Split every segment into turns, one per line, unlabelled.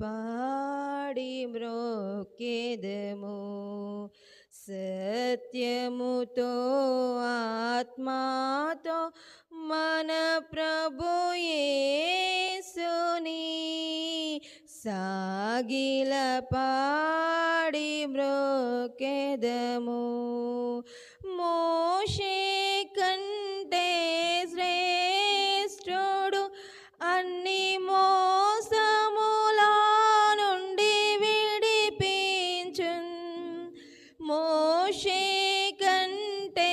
పాడి మ్రోకెదము. సత్యముతో ఆత్మాతో మన ప్రభు యేసుని సాగిల పాడి మ్రోకెదము. మోషే కంటే శ్రేష్ఠుడు అన్ని మోసముల నుండి విడిపించున్. మోషే కంటే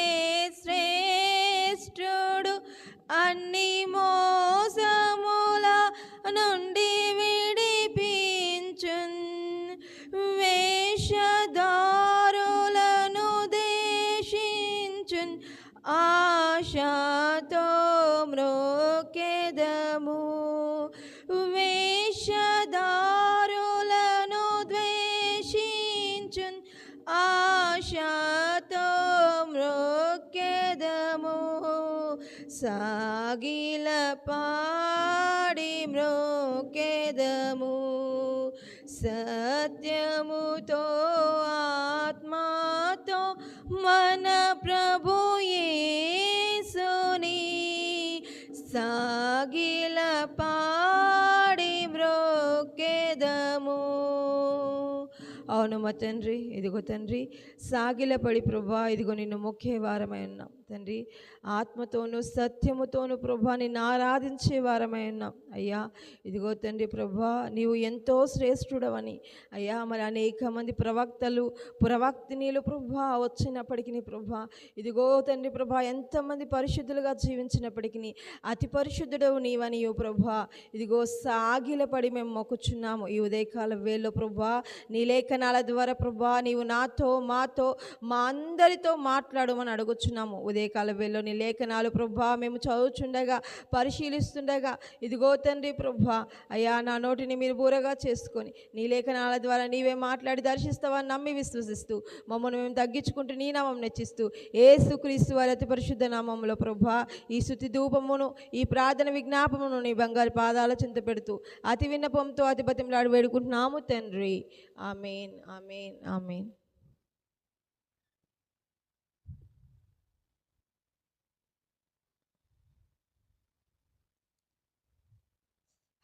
శ్రేష్ఠుడు అన్ని మోసముల నుండి విడిపించున్. వేషధారులను దేశించున్ ఆశతో మ్రోకెదము. వేషధారులను ద్వేషించున్ ఆశతో మ్రోకెదము. సాగిల పాడి మ్రోకెదము. సత్యముతో ఆత్మాతో మన ప్రభు యేసుని సాగిల పాడి మ్రోకెదము. అవును మా తండ్రి, ఇదిగో తండ్రి సాగిలపడి ప్రభా, ఇదిగో నిన్ను మొక్కే వారమై ఉన్నాం తండ్రి. ఆత్మతోనూ సత్యముతోనూ ప్రభా నిన్ను ఆరాధించే వారమై ఉన్నాం అయ్యా. ఇదిగో తండ్రి ప్రభా, నీవు ఎంతో శ్రేష్ఠుడవని అయ్యా, మరి అనేక మంది ప్రవక్తినీలు ప్రభా వచ్చినప్పటికీ ప్రభా, ఇదిగో తండ్రి ప్రభా ఎంతమంది పరిశుద్ధులుగా జీవించినప్పటికీ అతి పరిశుద్ధుడవు నీవనియు ప్రభా, ఇదిగో సాగిలపడి మేము మొక్కుచున్నాము ఈ ఉదయకాల వేళలో ప్రభా. నీ లేఖనాల ద్వారా ప్రభా నీవు నాతో మాతో మా అందరితో మాట్లాడమని అడుగుచున్నాము ఉదయకాల వేళలో. నీ లేఖనాలు ప్రభా మేము చదువుచుండగా పరిశీలిస్తుండగా ఇదిగో తండ్రి ప్రభా అయ్యా, నా నోటిని మీరు బూరగా చేసుకొని నీ లేఖనాల ద్వారా నీవే మాట్లాడి దర్శిస్తావని నమ్మి విశ్వసిస్తూ మమ్మల్ని మేము తగ్గించుకుంటూ నీ నామం నెచ్చిస్తూ యేసుక్రీస్తు వారి అతి పరిశుద్ధ నామంలో ప్రభా ఈ స్తుతి ధూపమును ఈ ప్రార్థన విజ్ఞాపమును నీ బంగారు పాదాల చింత పెడుతూ అతి విన్నపంతో అతి బతిమలాడి వేడుకుంటున్నాము తండ్రి. ఆమేన్, ఆమేన్, ఆమేన్.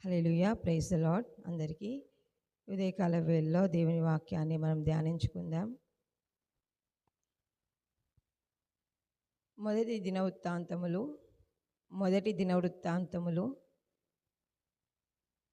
హల్లెలూయా, ప్రైజ్ ది లార్డ్. అందరికీ ఉదయకాల వేళలో దేవుని వాక్యాన్ని మనం ధ్యానించుకుందాం. మొదటి దినవృత్తాంతములు 11